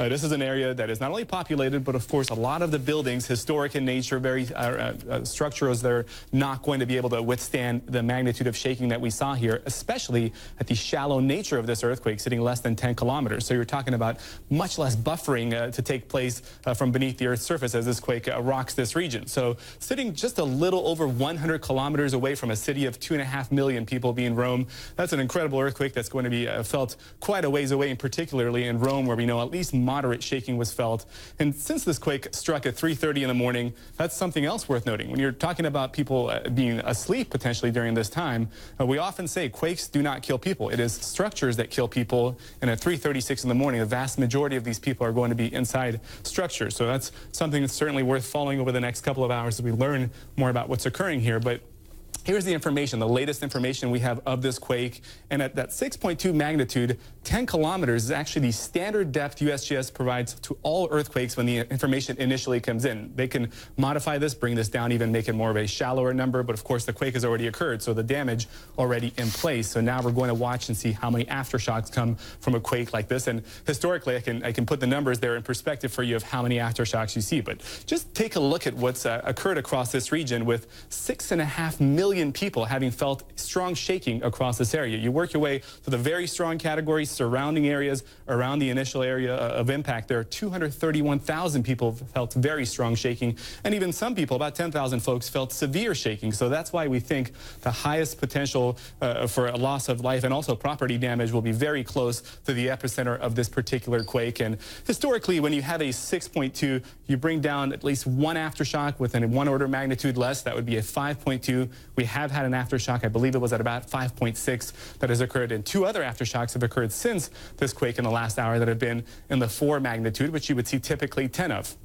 This is an area that is not only populated, but of course a lot of the buildings, historic in nature, very structures, they're not going to be able to withstand the magnitude of shaking that we saw here, especially at the shallow nature of this earthquake, sitting less than 10 kilometers. So you're talking about much less buffering to take place from beneath the Earth's surface as this quake rocks this region. So sitting just a little over 100 kilometers away from a city of 2.5 million people being Rome, that's an incredible earthquake that's going to be felt quite a ways away, and particularly in Rome, where we know at least moderate shaking was felt. And since this quake struck at 3:30 in the morning, that's something else worth noting. When you're talking about people being asleep potentially during this time, we often say quakes do not kill people. It is structures that kill people, and at 3:36 in the morning, the vast majority of these people are going to be inside structures. So that's something that's certainly worth following over the next couple of hours as we learn more about what's occurring here. But here's the information, the latest information we have of this quake. And at that 6.2 magnitude, 10 kilometers is actually the standard depth USGS provides to all earthquakes when the information initially comes in. They can modify this, bring this down, even make it more of a shallower number. But of course, the quake has already occurred, so the damage already in place. So now we're going to watch and see how many aftershocks come from a quake like this. And historically, I can put the numbers there in perspective for you of how many aftershocks you see. But just take a look at what's occurred across this region, with 6.5 million people having felt strong shaking across this area. You work your way to the very strong categories, surrounding areas around the initial area of impact. There are 231,000 people felt very strong shaking, and even some people, about 10,000 folks, felt severe shaking. So that's why we think the highest potential for a loss of life and also property damage will be very close to the epicenter of this particular quake. And historically, when you have a 6.2, you bring down at least one aftershock within 1 order of magnitude less. That would be a 5.2. We have had an aftershock, I believe it was at about 5.6 that has occurred, and 2 other aftershocks have occurred since this quake in the last hour that have been in the 4 magnitude, which you would see typically 10 of.